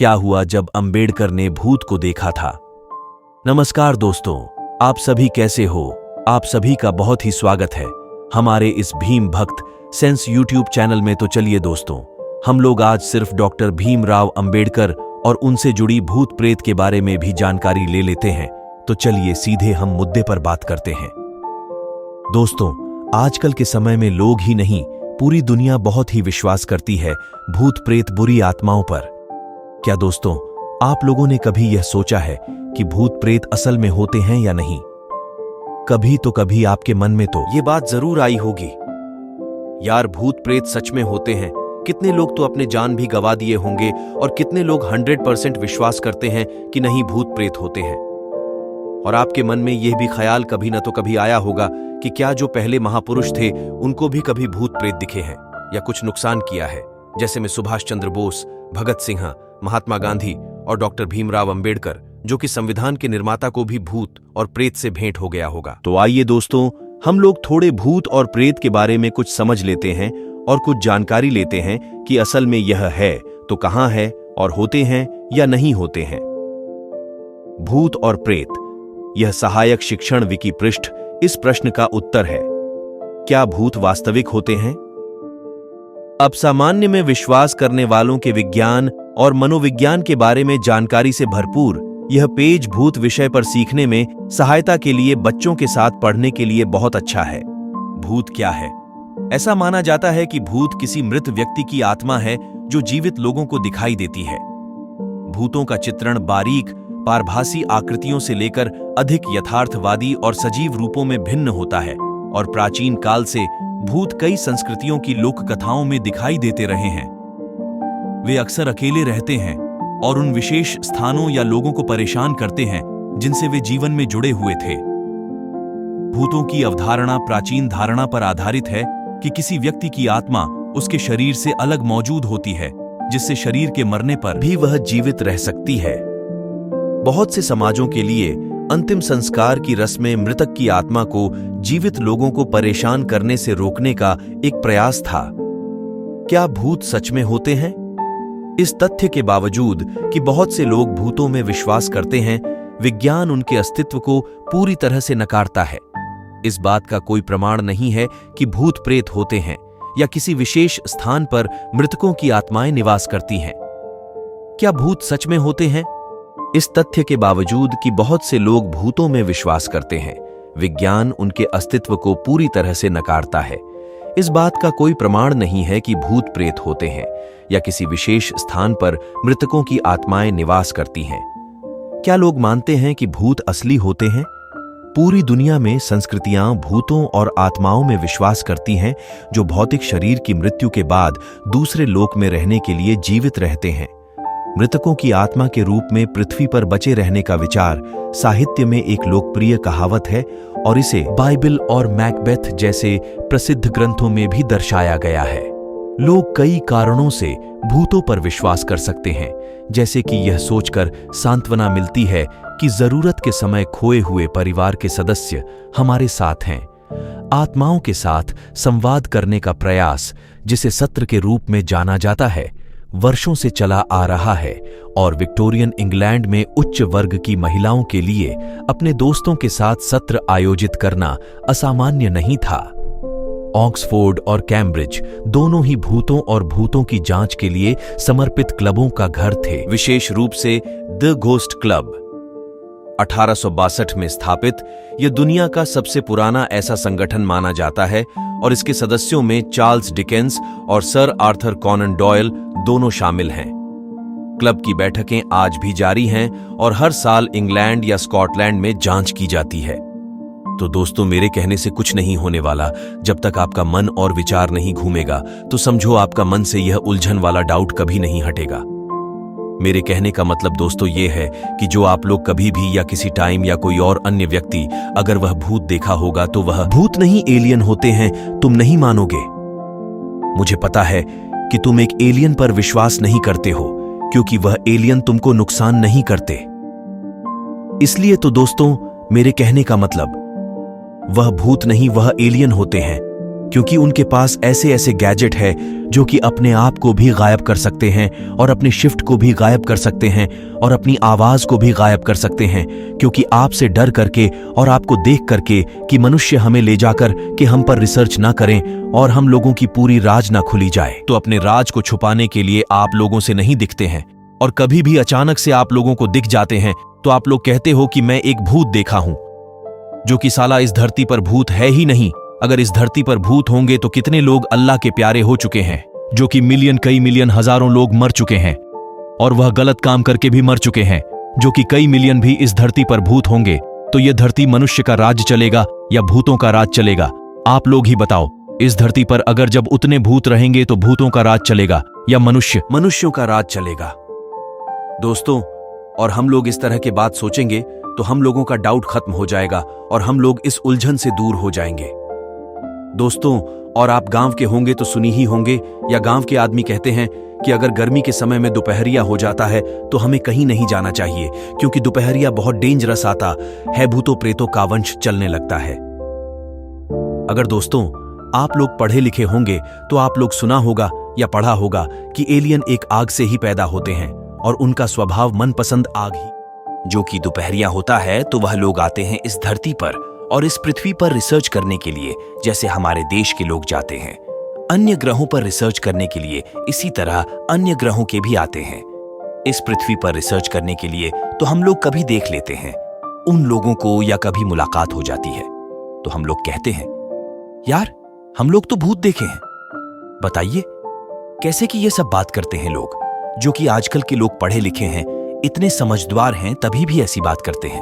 क्या हुआ जब अंबेडकर ने भूत को देखा था। नमस्कार दोस्तों, आप सभी कैसे हो। आप सभी का बहुत ही स्वागत है हमारे इस भीम भक्त सेंस यूट्यूब चैनल में। तो चलिए दोस्तों, हम लोग आज सिर्फ डॉक्टर भीमराव अंबेडकर और उनसे जुड़ी भूत प्रेत के बारे में भी जानकारी ले लेते हैं। तो चलिए सीधे हम मुद्दे पर बात करते हैं। दोस्तों, आजकल के समय में लोग ही नहीं, पूरी दुनिया बहुत ही विश्वास करती है भूत प्रेत बुरी आत्माओं पर। क्या दोस्तों, आप लोगों ने कभी यह सोचा है कि भूत प्रेत असल में होते हैं या नहीं? कभी तो कभी आपके मन में तो ये बात जरूर आई होगी, यार भूत प्रेत सच में होते हैं। कितने लोग तो अपने जान भी गंवा दिए होंगे और कितने लोग 100% विश्वास करते हैं कि नहीं भूत प्रेत होते हैं। और आपके मन में यह भी ख्याल कभी न तो कभी आया होगा कि क्या जो पहले महापुरुष थे उनको भी कभी भूत प्रेत दिखे हैं या कुछ नुकसान किया है, जैसे में सुभाष चंद्र बोस, भगत सिंह, महात्मा गांधी और डॉक्टर भीमराव अंबेडकर, जो कि संविधान के निर्माता को भी भूत और प्रेत से भेंट हो गया होगा। तो आइए दोस्तों, हम लोग थोड़े भूत और प्रेत के बारे में कुछ समझ लेते हैं और कुछ जानकारी लेते हैं कि असल में यह है तो कहां है और होते हैं या नहीं होते हैं। भूत और प्रेत, यह सहायक शिक्षण विकी पृष्ठ इस प्रश्न का उत्तर है। क्या भूत वास्तविक होते हैं? अब सामान्य में विश्वास करने वालों के विज्ञान और मनोविज्ञान के बारे में जानकारी से भरपूर यह पेज भूत विषय पर सीखने में सहायता के लिए बच्चों के साथ पढ़ने के लिए बहुत अच्छा है। भूत क्या है? ऐसा माना जाता है कि भूत किसी मृत व्यक्ति की आत्मा है जो जीवित लोगों को दिखाई देती है। भूतों का चित्रण बारीक पारभासी आकृतियों से लेकर अधिक यथार्थवादी और सजीव रूपों में भिन्न होता है और प्राचीन काल से भूत कई संस्कृतियों की लोक कथाओं में दिखाई देते रहे हैं। वे अक्सर अकेले रहते हैं और उन विशेष स्थानों या लोगों को परेशान करते हैं जिनसे वे जीवन में जुड़े हुए थे। भूतों की अवधारणा प्राचीन धारणा पर आधारित है कि किसी व्यक्ति की आत्मा उसके शरीर से अलग मौजूद होती है, जिससे शरीर के मरने पर भी वह जीवित रह सकती है। बहुत से समाजों के लिए अंतिम संस्कार की रस्में मृतक की आत्मा को जीवित लोगों को परेशान करने से रोकने का एक प्रयास था। क्या भूत सच में होते हैं? इस तथ्य के बावजूद कि बहुत से लोग भूतों में विश्वास करते हैं, विज्ञान उनके अस्तित्व को पूरी तरह से नकारता है। इस बात का कोई प्रमाण नहीं है कि भूत प्रेत होते हैं या किसी विशेष स्थान पर मृतकों की आत्माएं निवास करती हैं। क्या भूत सच में होते हैं? इस तथ्य के बावजूद कि बहुत से लोग भूतों में विश्वास करते हैं, विज्ञान उनके अस्तित्व को पूरी तरह से नकारता है। इस बात का कोई प्रमाण नहीं है कि भूत प्रेत होते हैं या किसी विशेष स्थान पर मृतकों की आत्माएं निवास करती हैं। क्या लोग मानते हैं कि भूत असली होते हैं? पूरी दुनिया में संस्कृतियां भूतों और आत्माओं में विश्वास करती हैं जो भौतिक शरीर की मृत्यु के बाद दूसरे लोक में रहने के लिए जीवित रहते हैं। मृतकों की आत्मा के रूप में पृथ्वी पर बचे रहने का विचार साहित्य में एक लोकप्रिय कहावत है और इसे बाइबल और मैकबेथ जैसे प्रसिद्ध ग्रंथों में भी दर्शाया गया है। लोग कई कारणों से भूतों पर विश्वास कर सकते हैं, जैसे कि यह सोचकर सांत्वना मिलती है कि जरूरत के समय खोए हुए परिवार के सदस्य हमारे साथ हैं। आत्माओं के साथ संवाद करने का प्रयास, जिसे सत्र के रूप में जाना जाता है, वर्षों से चला आ रहा है और विक्टोरियन इंग्लैंड में उच्च वर्ग की महिलाओं के लिए अपने दोस्तों के साथ सत्र आयोजित करना असामान्य नहीं था। ऑक्सफोर्ड और कैम्ब्रिज दोनों ही भूतों और भूतों की जांच के लिए समर्पित क्लबों का घर थे। विशेष रूप से द घोस्ट क्लब 1862 में स्थापित, यह दुनिया का सबसे पुराना ऐसा संगठन माना जाता है और इसके सदस्यों में चार्ल्स डिकेंस और सर आर्थर कॉनन डॉयल दोनों शामिल हैं। क्लब की बैठकें आज भी जारी हैं और हर साल इंग्लैंड या स्कॉटलैंड में जांच की जाती है। तो दोस्तों, मेरे कहने से कुछ नहीं होने वाला। जब तक आपका मन और विचार नहीं घूमेगा तो समझो आपका मन से यह उलझन वाला डाउट कभी नहीं हटेगा। मेरे कहने का मतलब दोस्तों ये है कि जो आप लोग कभी भी या किसी टाइम या कोई और अन्य व्यक्ति अगर वह भूत देखा होगा तो वह भूत नहीं एलियन होते हैं, तुम नहीं मानोगे। मुझे पता है कि तुम एक एलियन पर विश्वास नहीं करते हो क्योंकि वह एलियन तुमको नुकसान नहीं करते। इसलिए तो दोस्तों, मेरे कहने का मतलब वह भूत नहीं, वह एलियन होते हैं क्योंकि उनके पास ऐसे ऐसे गैजेट है जो कि अपने आप को भी गायब कर सकते हैं और अपने शिफ्ट को भी गायब कर सकते हैं और अपनी आवाज को भी गायब कर सकते हैं, क्योंकि आपसे डर करके और आपको देख करके कि मनुष्य हमें ले जाकर कि हम पर रिसर्च ना करें और हम लोगों की पूरी राज ना खुली जाए, तो अपने राज को छुपाने के लिए आप लोगों से नहीं दिखते हैं। और कभी भी अचानक से आप लोगों को दिख जाते हैं तो आप लोग कहते हो कि मैं एक भूत देखा हूं, जो कि साला इस धरती पर भूत है ही नहीं। अगर इस धरती पर भूत होंगे तो कितने लोग अल्लाह के प्यारे हो चुके हैं, जो कि मिलियन, कई मिलियन, हजारों लोग मर चुके हैं और वह गलत काम करके भी मर चुके हैं, जो कि कई मिलियन भी इस धरती पर भूत होंगे। तो यह धरती मनुष्य का राज चलेगा या भूतों का राज चलेगा? आप लोग ही बताओ। इस धरती पर अगर जब उतने भूत रहेंगे तो भूतों का राज चलेगा या मनुष्यों का राज चलेगा? दोस्तों, और हम लोग इस तरह की बात सोचेंगे तो हम लोगों का डाउट खत्म हो जाएगा और हम लोग इस उलझन से दूर हो जाएंगे। दोस्तों, और आप गांव के होंगे तो सुनी ही होंगे, या गांव के आदमी कहते हैं कि अगर गर्मी के समय में दोपहरिया हो जाता है तो हमें कहीं नहीं जाना चाहिए, क्योंकि दोपहरिया बहुत डेंजरस आता है, भूतों प्रेतों का वंश चलने लगता है। अगर दोस्तों आप लोग पढ़े लिखे होंगे तो आप लोग सुना होगा या पढ़ा होगा कि एलियन एक आग से ही पैदा होते हैं और उनका स्वभाव मनपसंद आग ही, जो कि दोपहरिया होता है तो वह लोग आते हैं इस धरती पर और इस पृथ्वी पर रिसर्च करने के लिए, जैसे हमारे देश के लोग जाते हैं अन्य ग्रहों पर रिसर्च करने के लिए, इसी तरह अन्य ग्रहों के भी आते हैं इस पृथ्वी पर रिसर्च करने के लिए। तो हम लोग कभी देख लेते हैं उन लोगों को या कभी मुलाकात हो जाती है तो हम लोग कहते हैं, यार हम लोग तो भूत देखे हैं। बताइए कैसे कि ये सब बात करते हैं लोग, जो कि आजकल के लोग पढ़े लिखे हैं, इतने समझदार हैं, तभी भी ऐसी बात करते हैं।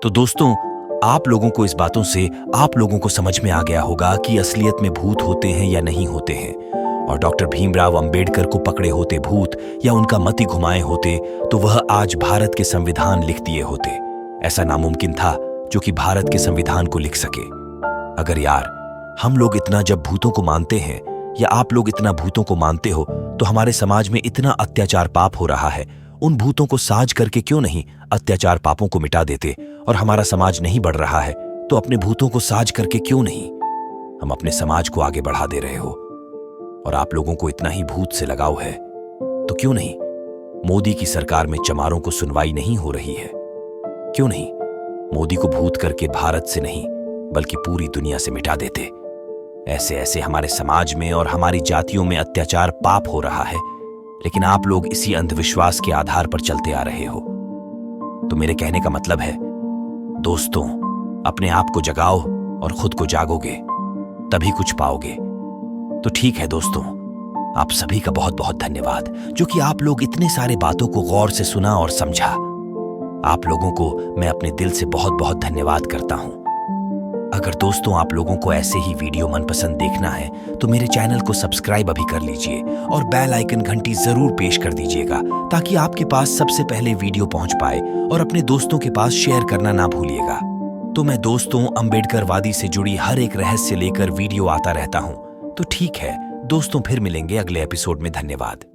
तो दोस्तों, आप लोगों को इस बातों से आप लोगों को समझ में आ गया होगा कि असलियत में भूत होते हैं या नहीं होते हैं। और डॉक्टर भीमराव अंबेडकर को पकड़े होते भूत या उनका मति घुमाए होते तो वह आज भारत के संविधान लिख दिए होते। ऐसा नामुमकिन था जो कि भारत के संविधान को लिख सके। अगर यार हम लोग इतना जब भूतों को मानते हैं या आप लोग इतना भूतों को मानते हो तो हमारे समाज में इतना अत्याचार पाप हो रहा है, उन भूतों को साज करके क्यों नहीं अत्याचार पापों को मिटा देते? और हमारा समाज नहीं बढ़ रहा है तो अपने भूतों को साज करके क्यों नहीं हम अपने समाज को आगे बढ़ा दे रहे हो? और आप लोगों को इतना ही भूत से लगाव है तो क्यों नहीं मोदी की सरकार में चमारों को सुनवाई नहीं हो रही है? क्यों नहीं मोदी को भूत करके भारत से नहीं बल्कि पूरी दुनिया से मिटा देते? ऐसे ऐसे हमारे समाज में और हमारी जातियों में अत्याचार पाप हो रहा है, लेकिन आप लोग इसी अंधविश्वास के आधार पर चलते आ रहे हो। तो मेरे कहने का मतलब है दोस्तों, अपने आप को जगाओ और खुद को जागोगे तभी कुछ पाओगे। तो ठीक है दोस्तों, आप सभी का बहुत बहुत धन्यवाद, जो कि आप लोग इतने सारे बातों को गौर से सुना और समझा। आप लोगों को मैं अपने दिल से बहुत बहुत धन्यवाद करता हूं। अगर दोस्तों आप लोगों को ऐसे ही वीडियो मनपसंद देखना है तो मेरे चैनल को सब्सक्राइब अभी कर लीजिए और बेल आइकन घंटी जरूर पेश कर दीजिएगा, ताकि आपके पास सबसे पहले वीडियो पहुंच पाए, और अपने दोस्तों के पास शेयर करना ना भूलिएगा। तो मैं दोस्तों अंबेडकरवादी से जुड़ी हर एक रहस्य लेकर वीडियो आता रहता हूं। तो ठीक है दोस्तों, फिर मिलेंगे अगले एपिसोड में। धन्यवाद।